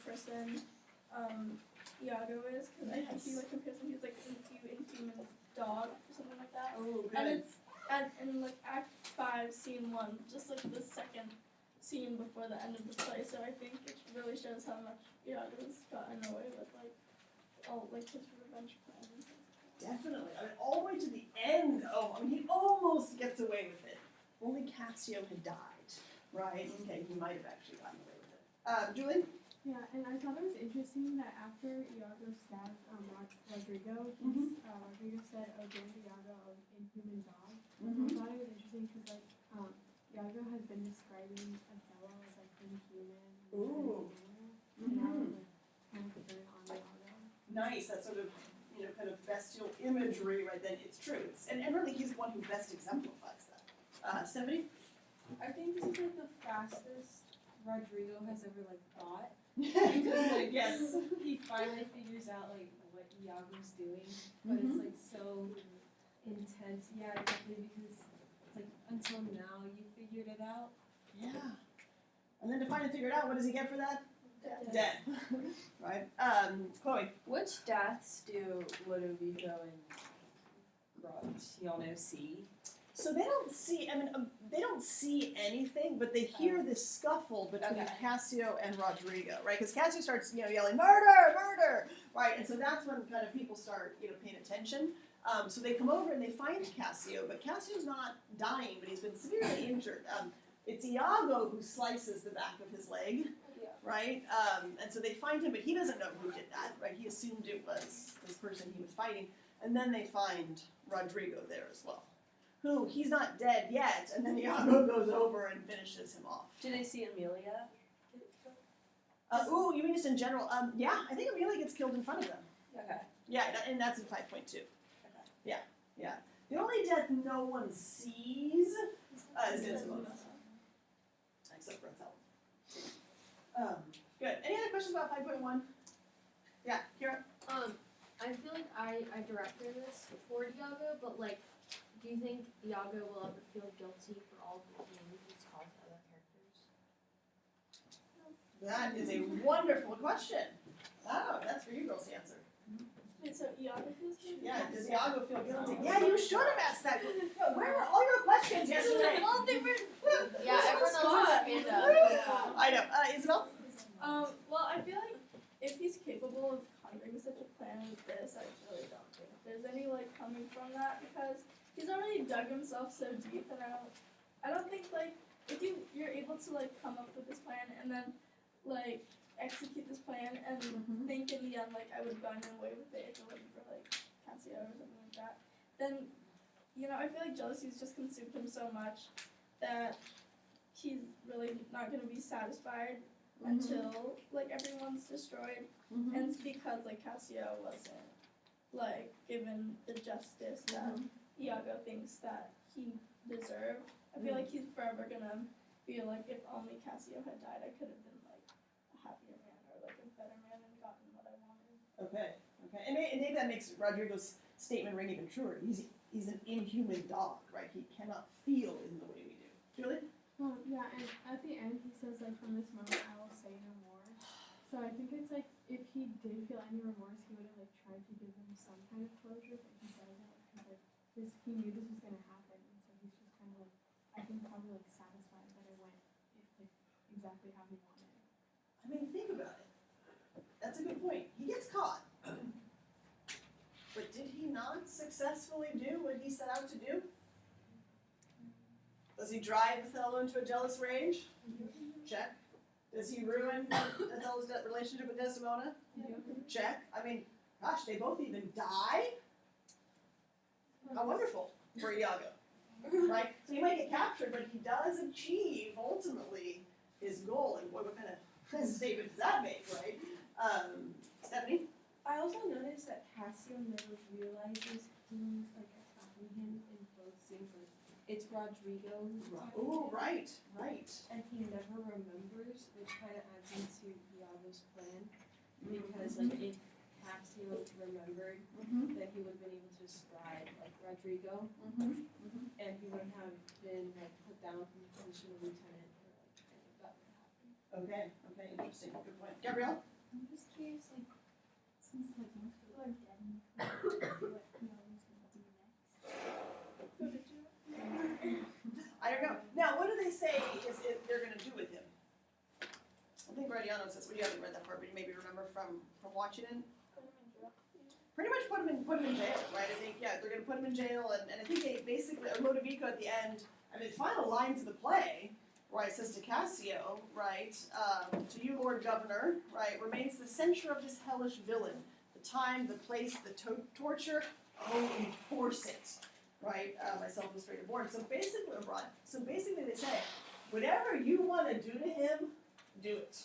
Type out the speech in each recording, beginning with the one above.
person Iago is, because I think he like compares him. He's like an inhuman dog or something like that. Oh, good. And it's in like Act 5, Scene 1, just like the second scene before the end of the play. So I think it really shows how much Iago's gotten away with like all like his revenge plan and things. Definitely. I mean, all the way to the end. Oh, I mean, he almost gets away with it. Only Cassio had died, right? Okay, he might have actually gotten away with it. Julie? Yeah, and I thought it was interesting that after Iago stabbed Rodrigo, Rodrigo said, "Oh, damn Iago, inhuman dog." Mm-hmm. I thought it was interesting because like Iago has been describing Othello as like inhuman. Ooh. And now like kind of turn on Iago. Nice. That sort of, kind of bestial imagery, right? Then it's true. And really, he's the one who best exemplifies that. Stephanie? I think this is like the fastest Rodrigo has ever like thought. Because like Yes. he finally figures out like what Iago's doing, but it's like so intense. Yeah, definitely, because it's like until now you figured it out. Yeah. And then to finally figure it out, what does he get for that? Death. Right? Chloe? Which deaths do Ludovico and Gratiano see? So they don't see, they don't see anything, but they hear this scuffle between Okay. Cassio and Rodrigo, right? Because Cassio starts, yelling, "Murder! Murder!" Right? And so that's when kind of people start, paying attention. So they come over and they find Cassio, but Cassio's not dying, but he's been severely injured. It's Iago who slices the back of his leg, right? And so they find him, but he doesn't know who did that, right? He assumed it was this person he was fighting. And then they find Rodrigo there as well. Who, he's not dead yet, and then Iago goes over and finishes him off. Do they see Amelia? You mean just in general? Yeah, I think Amelia gets killed in front of them. Okay. Yeah, and that's in 5.2. Yeah. The only death no one sees is Desdemona. Except for Othello. Good. Any other questions about 5.1? Yeah, Kira? I feel like I directed this for Iago, but like, do you think Iago will ever feel guilty for all the names he's called to other characters? That is a wonderful question. Oh, that's for you girls to answer. Wait, so Iago feels guilty? Yeah, does Iago feel guilty? Yeah, you should have asked that. Where were all your questions yesterday? Well, they were. Yeah, everyone else has hand up. I know. Isabel? Well, I feel like if he's capable of conjuring such a plan as this, I really don't think there's any like coming from that, because he's already dug himself so deep, and I don't think like if you're able to like come up with this plan and then like execute this plan and think in the end like I would have gotten away with it if it wasn't for like Cassio or something like that, then I feel like jealousy's just consumed him so much that he's really not gonna be satisfied until like everyone's destroyed. And it's because like Cassio wasn't like given the justice that Iago thinks that he deserved. I feel like he's forever gonna feel like if only Cassio had died, I could have been like a happier man or like a better man and gotten what I wanted. Okay. And maybe that makes Rodrigo's statement ring even truer. He's an inhuman dog, right? He cannot feel in the way we do. Julie? Well, yeah, and at the end he says like, "From this moment I will say no more." So I think it's like if he did feel any remorse, he would have like tried to give them some kind of closure, but he doesn't, because like he knew this was gonna happen, and so he's just kind of like, I think probably like satisfied that it went like exactly how he wanted. I mean, think about it. That's a good point. He gets caught. But did he not successfully do what he set out to do? Does he drive Othello into a jealous rage? Check. Does he ruin Othello's relationship with Desdemona? Check. I mean, gosh, they both even die? How wonderful for Iago, right? So he might get captured, but he does achieve, ultimately, his goal. And what kind of statement does that make, right? Stephanie? I also noticed that Cassio never realizes who's like attacking him in both scenes. Like, it's Rodrigo who's attacking Oh, him, right. and he never remembers, which kind of adds into Iago's plan. Because like if Cassio remembered, then he would have been able to describe like Rodrigo, and he wouldn't have been like put down from the position of lieutenant or like any of that would happen. Okay, interesting. Good point. Gabrielle? curious, like, since like most people are dead and what Iago's gonna do next. I don't know. Now, what do they say is they're gonna do with him? I think Radiano says, well, you haven't read that part, but you maybe remember from watching it. Pretty much put him in jail, right? I think, yeah, they're gonna put him in jail, and I think they basically, Lodovico at the end, I mean, the final lines of the play, right, says to Cassio, right, to you, Lord Governor, right, remains the censure of this hellish villain, the time, the place, the torture, oh, enforce it, right, myself was straight born. So basically they say, whatever you want to do to him, do it,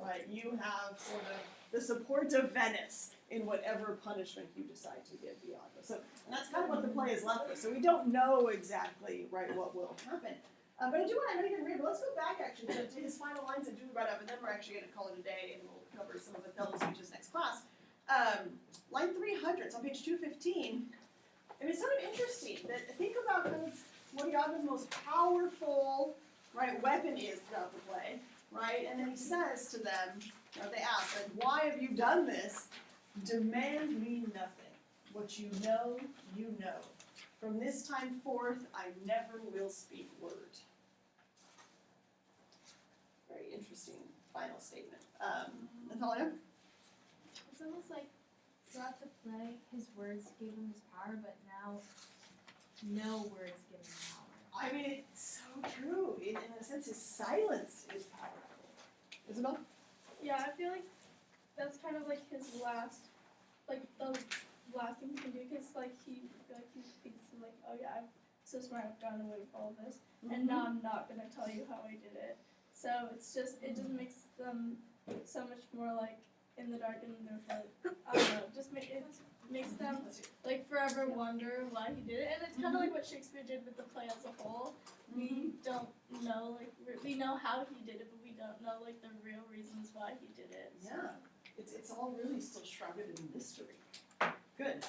right? You have sort of the support of Venice in whatever punishment you decide to give Iago. So, and that's kind of what the play is left with. So we don't know exactly, right, what will happen. But I'm going to read, but let's go back actually to his final lines that Julie brought up, and then we're actually going to call it a day, and we'll cover some of Othello's speeches next class. Line 300, it's on page 215. And it's sort of interesting that think about kind of what Iago's most powerful, right, weapon is throughout the play, right? And then he says to them, or they ask, like, why have you done this? Demand me nothing. What you know, you know. From this time forth, I never will speak word. Very interesting final statement. Natalia? It's almost like throughout the play, his words gave him his power, but now no words give him power. I mean, it's so true. In a sense, his silence is powerful. Isabel? Yeah, I feel like that's kind of like his last, like the last thing he can do, because like he thinks like, oh yeah, I'm so smart, I've gotten away with all of this, and now I'm not gonna tell you how I did it. So it just makes them so much more like in the dark and I don't know, it makes them like forever wonder why he did it, and it's kind of like what Shakespeare did with the play as a whole. We don't know, like we know how he did it, but we don't know like the real reasons why he did it. So. Yeah, it's all really still shrouded in mystery. Good.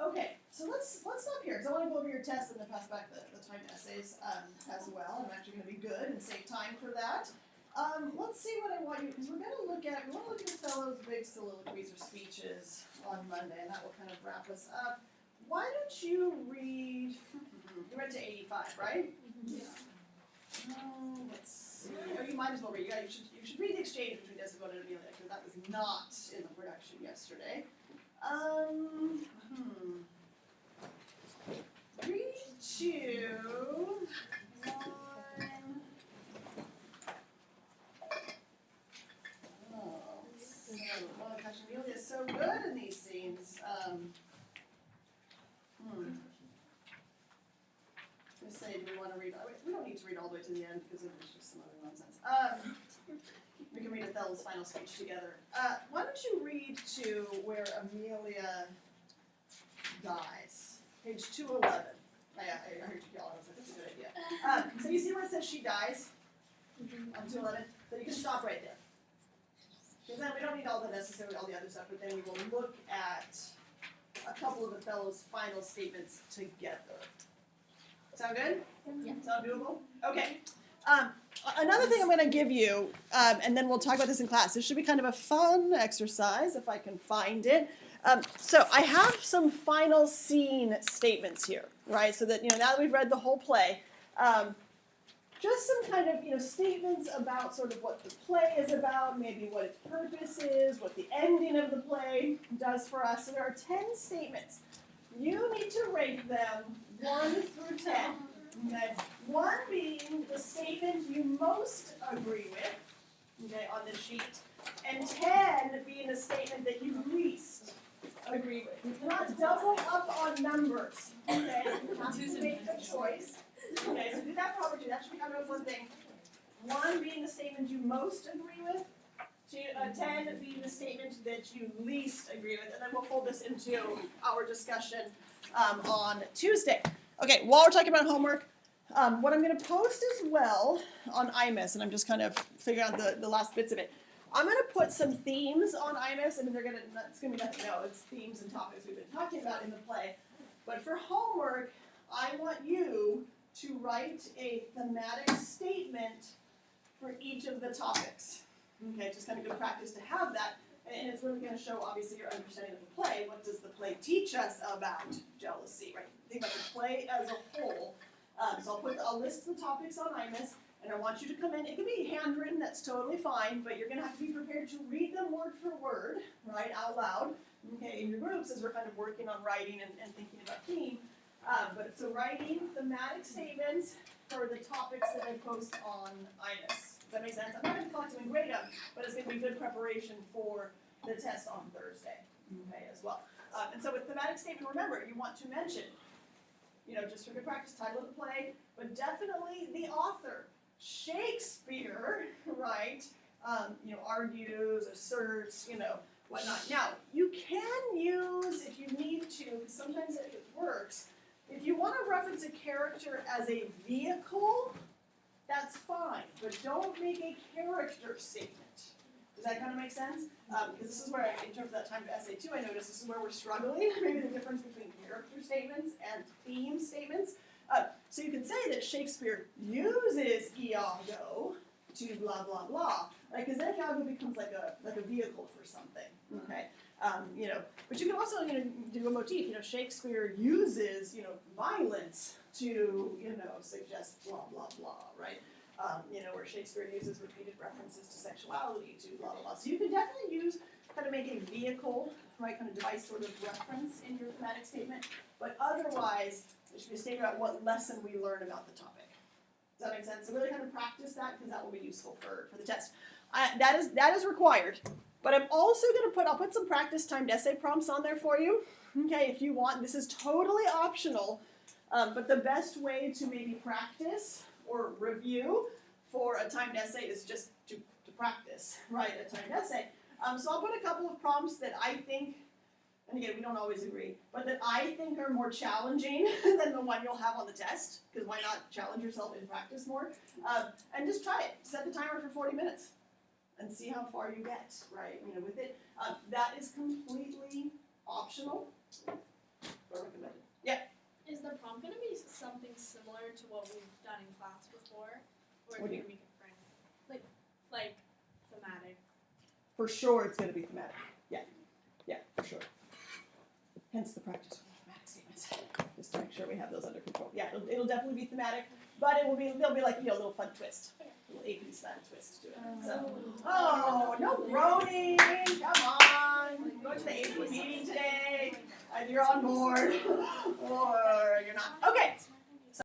Okay, so let's stop here because I want to go over your test and then pass back the timed essays as well. I'm actually going to be good and save time for that. Let's see what I want you, because we want to look at Othello's big soliloquies or speeches on Monday, and that will kind of wrap us up. Why don't you read? You read to 85, right? Yeah. Let's see. Oh, you might as well read. You should read the exchange between Desdemona and Amelia, because that was not in the production yesterday. Read to line. Oh, gosh, Amelia is so good in these scenes. Let's say, do we want to read? We don't need to read all the way to the end because there's just some other nonsense. We can read Othello's final speech together. Why don't you read to where Amelia dies? Page 211. I heard you yell. I was like, that's a good idea. So you see where it says she dies? On 211? So you can stop right there. Because then we don't need all the other stuff, but then we will look at a couple of Othello's final statements together. Sound good? Yeah. Sound doable? Okay. Another thing I'm going to give you, and then we'll talk about this in class. This should be kind of a fun exercise if I can find it. So I have some final scene statements here, right? So that, now that we've read the whole play, just some kind of, statements about sort of what the play is about, maybe what its purpose is, what the ending of the play does for us. So there are 10 statements. You need to rate them 1 through 10. Okay, 1 being the statement you most agree with, okay, on the sheet, and 10 being the statement that you least agree with. You cannot double up on numbers, okay? You have to make a choice. Okay, so do that for Albert too. That should be kind of one thing. 1 being the statement you most agree with, 10 being the statement that you least agree with, and then we'll fold this into our discussion on Tuesday. Okay, while we're talking about homework, what I'm going to post as well on IMIS, and I'm just kind of figuring out the last bits of it. I'm going to put some themes on IMIS, and it's going to be nothing, it's themes and topics we've been talking about in the play. But for homework, I want you to write a thematic statement for each of the topics. Okay, just kind of good practice to have that, and it's really going to show obviously your understanding of the play. What does the play teach us about jealousy, right? Think about the play as a whole. So I'll list the topics on IMUS, and I want you to come in. It can be handwritten, that's totally fine, but you're going to have to be prepared to read them word for word, right, out loud, okay, in your groups as we're kind of working on writing and thinking about theme. But so writing thematic statements for the topics that I post on IMUS. Does that make sense? I'm not going to collect them and grade them, but it's going to be good preparation for the test on Thursday, okay, as well. And so with thematic statement, remember, you want to mention, just for good practice, title of the play, but definitely the author. Shakespeare, right, argues, asserts, whatnot. Now, you can use, if you need to, because sometimes it works, if you want to reference a character as a vehicle, that's fine, but don't make a character statement. Does that kind of make sense? Because this is where, in terms of that time to essay too, I noticed this is where we're struggling, maybe the difference between character statements and theme statements. So you can say that Shakespeare uses Iago to blah blah blah, right? Because then Iago becomes like a vehicle for something, okay? But you can also do a motif. Shakespeare uses violence to suggest blah blah blah, right? Where Shakespeare uses repeated references to sexuality to blah blah blah. So you can definitely kind of make a vehicle, right, kind of device sort of reference in your thematic statement. But otherwise, it should be a statement about what lesson we learn about the topic. Does that make sense? So really kind of practice that because that will be useful for the test. That is required. But I'm also going to I'll put some practice timed essay prompts on there for you. Okay, if you want. This is totally optional. But the best way to maybe practice or review for a timed essay is just to practice, right, a timed essay. So I'll put a couple of prompts that I think, and again, we don't always agree, but that I think are more challenging than the one you'll have on the test, because why not challenge yourself in practice more? And just try it. Set the timer for 40 minutes and see how far you get, right, with it. That is completely optional, but recommended. Yeah? Is the prompt going to be something similar to what we've done in class before? Or is it What do going to be different? Like thematic? For sure it's going to be thematic. Yeah, for sure. Hence the practice with thematic statements. Just to make sure we have those under control. Yeah, it'll definitely be thematic, but there'll be like a little fun twist. A little AP style twist to it. So, no groaning, come on. Go to the AP meeting today. Either you're on board or you're not. Okay.